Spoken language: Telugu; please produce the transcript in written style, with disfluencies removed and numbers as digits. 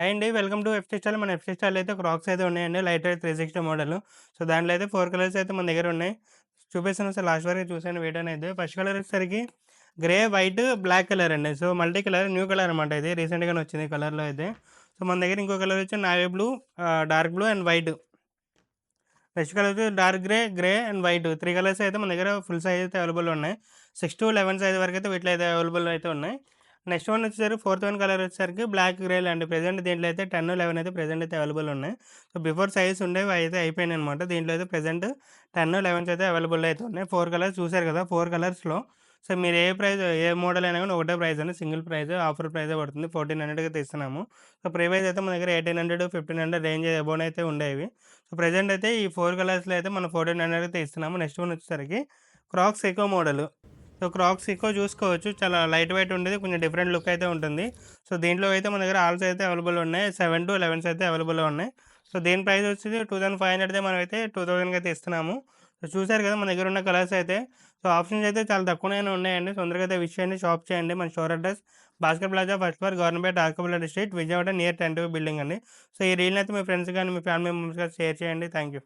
హాయ్ అండి. Welcome to FC style. మన ఎఫ్‌సి స్టైల్‌లో అయితే క్రాక్స్ అయితే ఉన్నాయండి. Light weight 360 model. సో, దాంట్లో అయితే 4 కలర్స్ అయితే మన దగ్గర ఉన్నాయి. చూపిస్తాను ఒకసారి లాస్ట్ వరకు చూసేయండి వీడియోనైతే. ఫస్ట్ కలర్ వచ్చేసరికి గ్రే, వైట్, బ్లాక్ కలర్ అండి. So, multi colour new colour అనమాట ఇది. రీసెంట్‌గానే వచ్చింది ఈ కలర్‌లో అయితే. సో, మన దగ్గర ఇంకో కలర్ వచ్చి navy blue, dark blue and white. Next colour వచ్చి dark grey, grey and white 3 colours అయితే మన దగ్గర ఫుల్ సైజ్ అయితే అవైలబుల్ ఉన్నాయి. 6-11 సైజ్ వరకు అయితే వీటిలో అయితే అవైలబుల్ అయితే ఉన్నాయి. నెక్స్ట్ వన్ వచ్చేసరికి ఫోర్త్ వన్ కలర్ వచ్చేసరికి బ్లాక్ గ్రేల్ అండి. ప్రెజెంట్ దీంట్లో అయితే 10, 11 అయితే ప్రెజెంట్ అయితే అవైలబుల్ ఉన్నాయి. సో, బిఫోర్ సైజ్ ఉండేవి అయితే అయిపోయినాయి అనమాట. దీంట్లో అయితే ప్రెజెంట్ 10, 11 అయితే అవైలబుల్ అయితే ఉన్నాయి. 4 కలర్స్ చూసారు కదా! 4 కలర్స్‌లో సో, మీరు ఏ ప్రైస్ ఏ మోడల్ అయినా గాని ఒకటే ప్రైస్ అండి. సింగిల్ ప్రైస్ ఆఫర్ ప్రైజే పడుతుంది. 1400కి అయితే ఇస్తున్నాము. సో, ప్రీవియస్ అయితే మన దగ్గర 1800, 1500 రేంజ్ అబోవ్‌నే అయితే ఉండేవి. సో, ప్రెజెంట్ అయితే ఈ 4 కలర్స్‌లో అయితే మనం 1400 అయితే ఇస్తున్నాము. నెక్స్ట్ వన్ వచ్చేసరికి Crocs eco model. So, Crocs eco చూసుకోవచ్చు. చాలా లైట్ వెయిట్ ఉండేది. కొంచెం డిఫరెంట్ లుక్ అయితే ఉంటుంది. సో, దీంట్లో అయితే మన దగ్గర ఆల్స్ అయితే అవైలబుల్ ఉన్నాయి. 7-11 అయితే అవైలబుల్‌లో ఉన్నాయి. సో, దీని ప్రైస్ వచ్చేసి 2500 మనమైతే 2000కి అయితే ఇస్తున్నాము. సో, చూసారు కదా! మన దగ్గర ఉన్న కలర్స్ అయితే. సో, ఆప్షన్స్ అయితే చాలా తక్కువనే ఉన్నాయండి. తొందరగా అయితే విష్ చేయండి, షాప్ చేయండి. మన store address Bhaskar plaza, first floor, government ఆర్కబుల్ స్ట్రీట్, విజయవాడ నియర్ 10 బిల్డింగ్ అండి. సో, ఈ రీల్‌ని అయితే మీ ఫ్రెండ్స్ గాని, మీ ఫ్యామిలీ మెంబర్స్ గాని షేర్ చేయండి. Thank you.